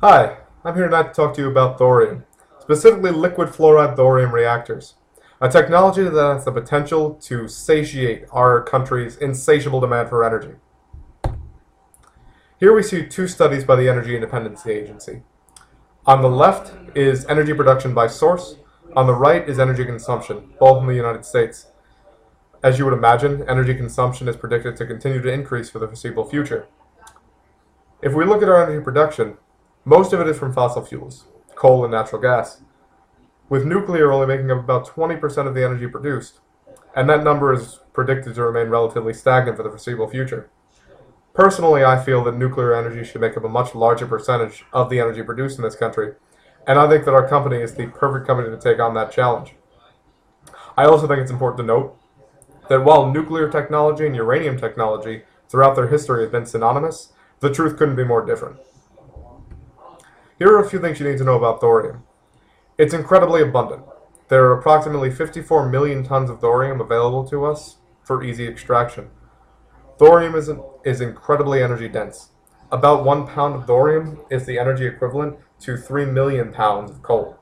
Hi, I'm here tonight to talk to you about thorium, specifically liquid fluoride thorium reactors, a technology that has the potential to satiate our country's insatiable demand for energy. Here we see two studies by the Energy Independence Agency. On the left is energy production by source, on the right is energy consumption, both in the United States. As you would imagine, energy consumption is predicted to continue to increase for the foreseeable future. If we look at our energy production, most of it is from fossil fuels, coal and natural gas, with nuclear only making up about 20% of the energy produced, and that number is predicted to remain relatively stagnant for the foreseeable future. Personally, I feel that nuclear energy should make up a much larger percentage of the energy produced in this country, and I think that our company is the perfect company to take on that challenge. I also think it's important to note that while nuclear technology and uranium technology throughout their history have been synonymous, the truth couldn't be more different. Here are a few things you need to know about thorium. It's incredibly abundant. There are approximately 54 million tons of thorium available to us for easy extraction. Thorium is incredibly energy dense. About 1 pound of thorium is the energy equivalent to 3 million pounds of coal.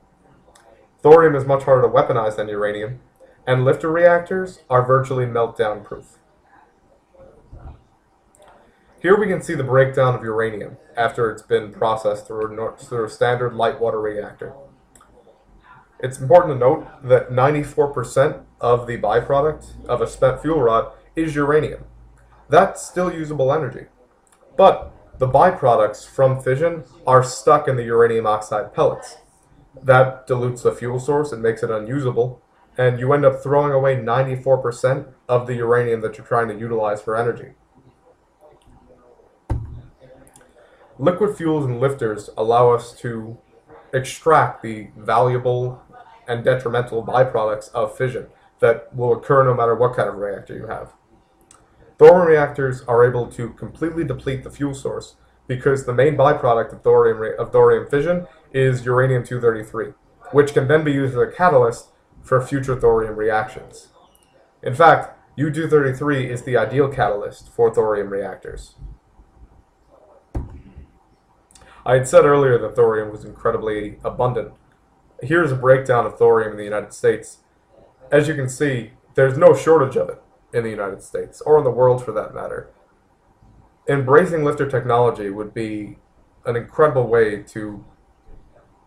Thorium is much harder to weaponize than uranium, and lifter reactors are virtually meltdown proof. Here we can see the breakdown of uranium after it's been processed through a standard light water reactor. It's important to note that 94% of the byproduct of a spent fuel rod is uranium. That's still usable energy. But the byproducts from fission are stuck in the uranium oxide pellets. That dilutes the fuel source and makes it unusable, and you end up throwing away 94% of the uranium that you're trying to utilize for energy. Liquid fuels and lifters allow us to extract the valuable and detrimental byproducts of fission that will occur no matter what kind of reactor you have. Thorium reactors are able to completely deplete the fuel source because the main byproduct of thorium fission is uranium-233, which can then be used as a catalyst for future thorium reactions. In fact, U-233 is the ideal catalyst for thorium reactors. I had said earlier that thorium was incredibly abundant. Here's a breakdown of thorium in the United States. As you can see, there's no shortage of it in the United States, or in the world for that matter. Embracing lifter technology would be an incredible way to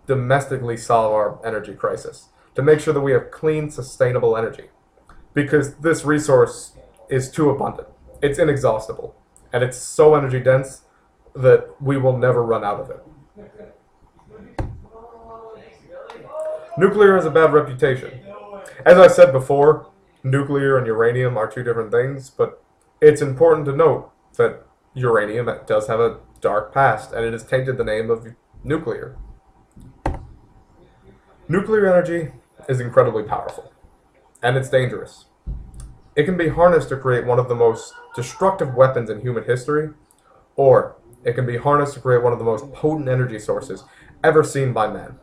domestically solve our energy crisis, to make sure that we have clean, sustainable energy. Because this resource is too abundant. It's inexhaustible. And it's so energy dense that we will never run out of it. Nuclear has a bad reputation. As I said before, nuclear and uranium are two different things, but it's important to note that uranium does have a dark past, and it has tainted the name of nuclear. Nuclear energy is incredibly powerful, and it's dangerous. It can be harnessed to create one of the most destructive weapons in human history, or it can be harnessed to create one of the most potent energy sources ever seen by man.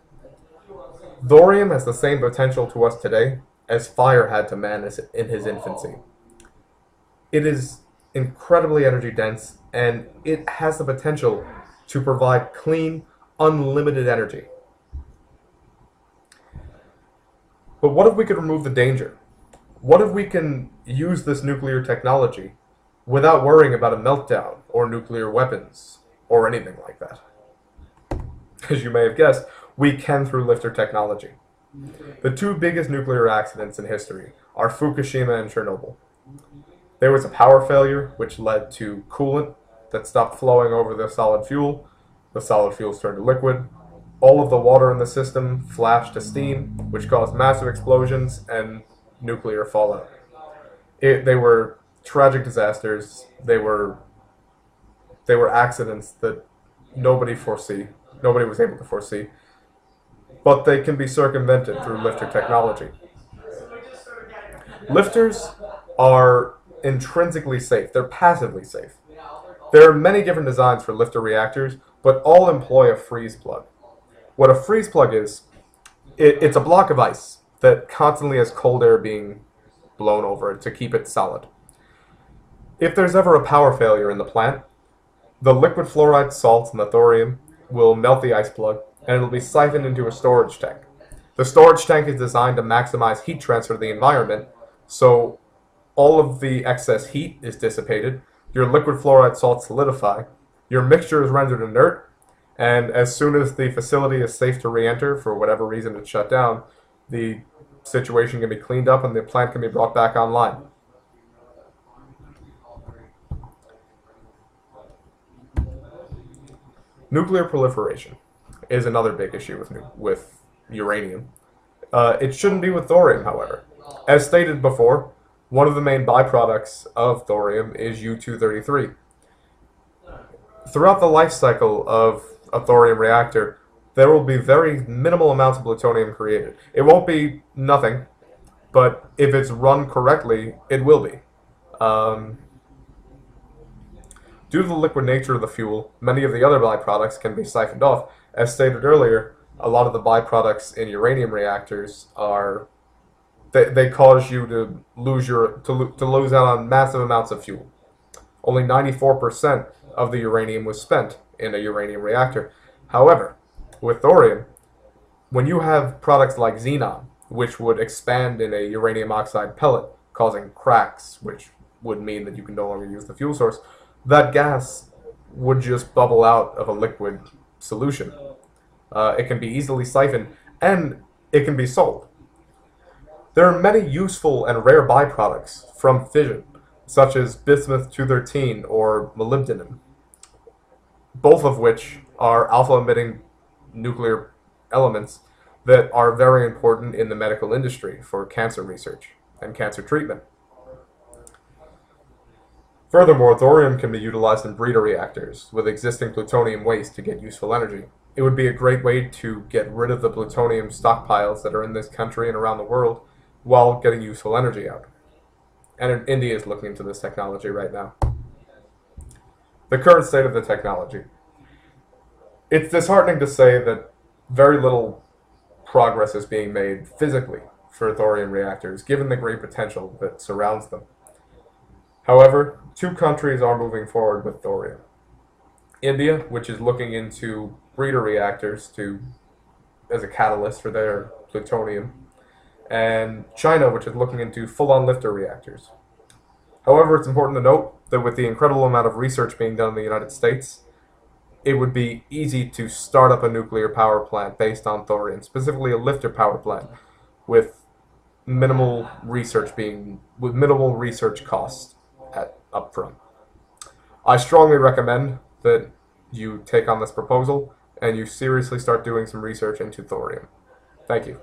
Thorium has the same potential to us today as fire had to man in his infancy. It is incredibly energy dense, and it has the potential to provide clean, unlimited energy. But what if we could remove the danger? What if we can use this nuclear technology without worrying about a meltdown or nuclear weapons or anything like that? As you may have guessed, we can through lifter technology. The two biggest nuclear accidents in history are Fukushima and Chernobyl. There was a power failure which led to coolant that stopped flowing over the solid fuel. The solid fuels turned to liquid. All of the water in the system flashed to steam, which caused massive explosions and nuclear fallout. They were tragic disasters. They were accidents that nobody was able to foresee. But they can be circumvented through lifter technology. Lifters are intrinsically safe. They're passively safe. There are many different designs for lifter reactors, but all employ a freeze plug. What a freeze plug is, it's a block of ice that constantly has cold air being blown over it to keep it solid. If there's ever a power failure in the plant, the liquid fluoride salts and the thorium will melt the ice plug, and it'll be siphoned into a storage tank. The storage tank is designed to maximize heat transfer to the environment, so all of the excess heat is dissipated, your liquid fluoride salts solidify, your mixture is rendered inert, and as soon as the facility is safe to re-enter, for whatever reason it's shut down, the situation can be cleaned up and the plant can be brought back online. Nuclear proliferation is another big issue with uranium. It shouldn't be with thorium, however. As stated before, one of the main byproducts of thorium is U-233. Throughout the life cycle of a thorium reactor, there will be very minimal amounts of plutonium created. It won't be nothing, but if it's run correctly, it will be. Due to the liquid nature of the fuel, many of the other byproducts can be siphoned off. As stated earlier, a lot of the byproducts in uranium reactors are they cause you to lose lose out on massive amounts of fuel. Only 94% of the uranium was spent in a uranium reactor. However, with thorium, when you have products like xenon, which would expand in a uranium oxide pellet, causing cracks, which would mean that you can no longer use the fuel source, that gas would just bubble out of a liquid solution. It can be easily siphoned, and it can be sold. There are many useful and rare byproducts from fission, such as bismuth-213 or molybdenum, both of which are alpha-emitting nuclear elements that are very important in the medical industry for cancer research and cancer treatment. Furthermore, thorium can be utilized in breeder reactors with existing plutonium waste to get useful energy. It would be a great way to get rid of the plutonium stockpiles that are in this country and around the world while getting useful energy out. And India is looking into this technology right now. The current state of the technology. It's disheartening to say that very little progress is being made physically for thorium reactors, given the great potential that surrounds them. However, two countries are moving forward with thorium. India, which is looking into breeder reactors as a catalyst for their plutonium, and China, which is looking into full-on lifter reactors. However, it's important to note that with the incredible amount of research being done in the United States, it would be easy to start up a nuclear power plant based on thorium, specifically a lifter power plant, with minimal research costs upfront. I strongly recommend that you take on this proposal and you seriously start doing some research into thorium. Thank you.